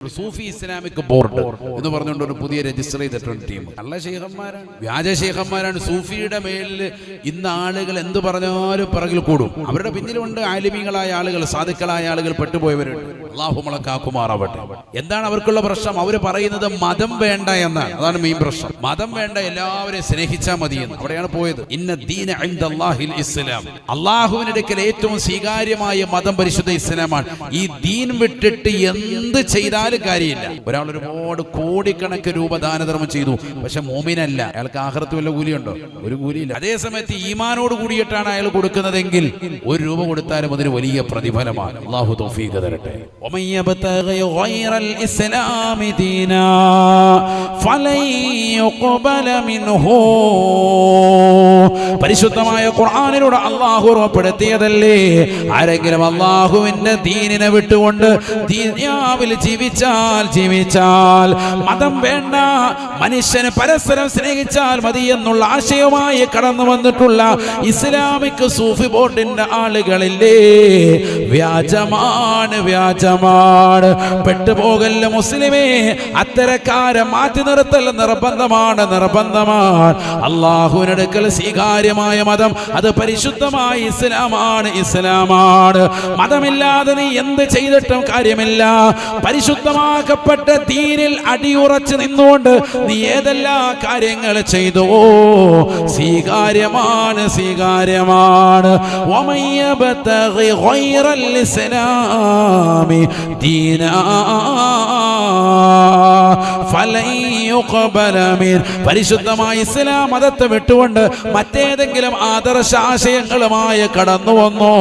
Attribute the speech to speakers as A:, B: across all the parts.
A: സൂഫി Islamic board എന്ന് പറഞ്ഞുകൊണ്ട് ഒരു പുതിയ രജിസ്റ്റർ ചെയ്തിട്ടുണ്ട് ടീം. നല്ല ശൈഖന്മാരാണ്, വ്യാജ ശൈഖന്മാരാണ്. സൂഫിയുടെ മേലിൽ ഇന്ന് ആളുകൾ എന്ത് പറഞ്ഞാലും പിറകിൽ കൂടും. അവരുടെ പിന്നിലുണ്ട് ആലിമീങ്ങളായ ആളുകൾ, സാധുക്കളായ ആളുകൾ, പെട്ടുപോയവരുണ്ട്. അല്ലാഹു നമ്മളെ കാക്കുമാറാവട്ടെ. എന്താണ് അവർക്കുള്ള പ്രശ്നം? അവർ പറയുന്നത് മതം വേണ്ട എന്നാണ്. അതാണ് മെയിൻ പ്രശ്നം. മതം വേണ്ട, എല്ലാവരെയും സ്നേഹിച്ചാൽ മതി എന്ന്. അവിടെയാണ് പോയത്. ഇന്ന ദീന ഇൻദല്ലാഹിൽ ഇസ്ലാം. അല്ലാഹുവിന്റെ അടുക്കൽ ഏറ്റവും സ്വീകാര്യമായ മതം പരിശുദ്ധ ഇസ്ലാമാണ്. ഈ ദീൻ വിട്ടിട്ട് എന്ത് ചെയ്താൽ കാര്യമില്ല. ഒരാൾ ഒരുപാട് കോടിക്കണക്കിന് രൂപ ദാനധർമ്മം ചെയ്തു, പക്ഷെ മോമിനല്ല, അയാൾക്ക് ആഖിറത്ത് വല്ല കൂലിയുണ്ടോ? ഒരു കൂലിയില്ല. അതേ സമയത്ത് ഈമാനോട് കൂടിയിട്ടാണ് അയാൾ കൊടുക്കുന്നതെങ്കിൽ 1 രൂപ കൊടുത്താലും അതിന് വലിയ പ്രതിഫലമാണ്. അല്ലാഹു തൗഫീഖ് തരട്ടെ. വമൻ യബ്തഗി ഗൈറൽ ഇസ്ലാമി ദീനാ ഫലൻ യുഖ്ബല മിൻഹു. പരിശുദ്ധമായ ഖുർആനിലൂടെ അല്ലാഹു ഉറപ്പെടുത്തിയതല്ലേ, ആരെങ്കിലും അല്ലാഹുവിന്റെ ദീനിനെ വിട്ടുകൊണ്ട് ദുനിയാവിൽ ജീവിച്ചാൽ മതം വേണ്ട, മനുഷ്യന് പരസ്പരം സ്നേഹിച്ചാൽ മതി എന്നുള്ള ആശയവുമായി കടന്നു വന്നിട്ടുള്ള ഇസ്ലാമിക് സൂഫി ബോർഡിന്റെ ആളുകളില്ലേ, വ്യാജമാണ്. പെട്ടുപോകല്ല മുസ്ലിമേ, അത്തരക്കാരെ മാറ്റി നിർത്തൽ നിർബന്ധമാണ്. അല്ലാഹുവിനടുക്കൽ സ്വീകാര്യമായ മതം അത് പരിശുദ്ധമായ ഇസ്ലാമാണ്. മതമില്ലാതെ നീ എന്ത് ചെയ്തിട്ടും കാര്യമില്ല. പരിശുദ്ധമാക്കപ്പെട്ട ദീനിൽ അടിയുറച്ച് നിന്നുകൊണ്ട് നീ ഏതെല്ലാം കാര്യങ്ങൾ ചെയ്തോ സ്വീകാര്യമാണ്. വമൻ യബ്തഗി ഗൈറൽ ഇസ്ലാമി ദീനാ ഫലൻ യുഖ്ബല മിൻ. പരിശുദ്ധമായ ഇസ്ലാം മതത്തെ വിട്ടുകൊണ്ട് മറ്റേതെങ്കിലും ആദർശാശയങ്ങളുമായി കടന്നു വന്നോ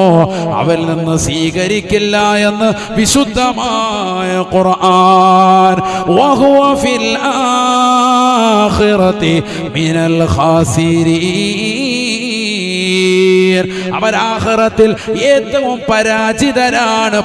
A: അവരിൽ നിന്ന് സ്വീകരിക്കില്ല എന്ന് വിശുദ്ധമായ ഖുർആൻ. വഹുവ ഫിൽ ആഖിറതി മിനൽ ഖാസിരീൻ. അവർ ആഖിറത്തിൽ ഏറ്റവും പരാജിതരാണ്.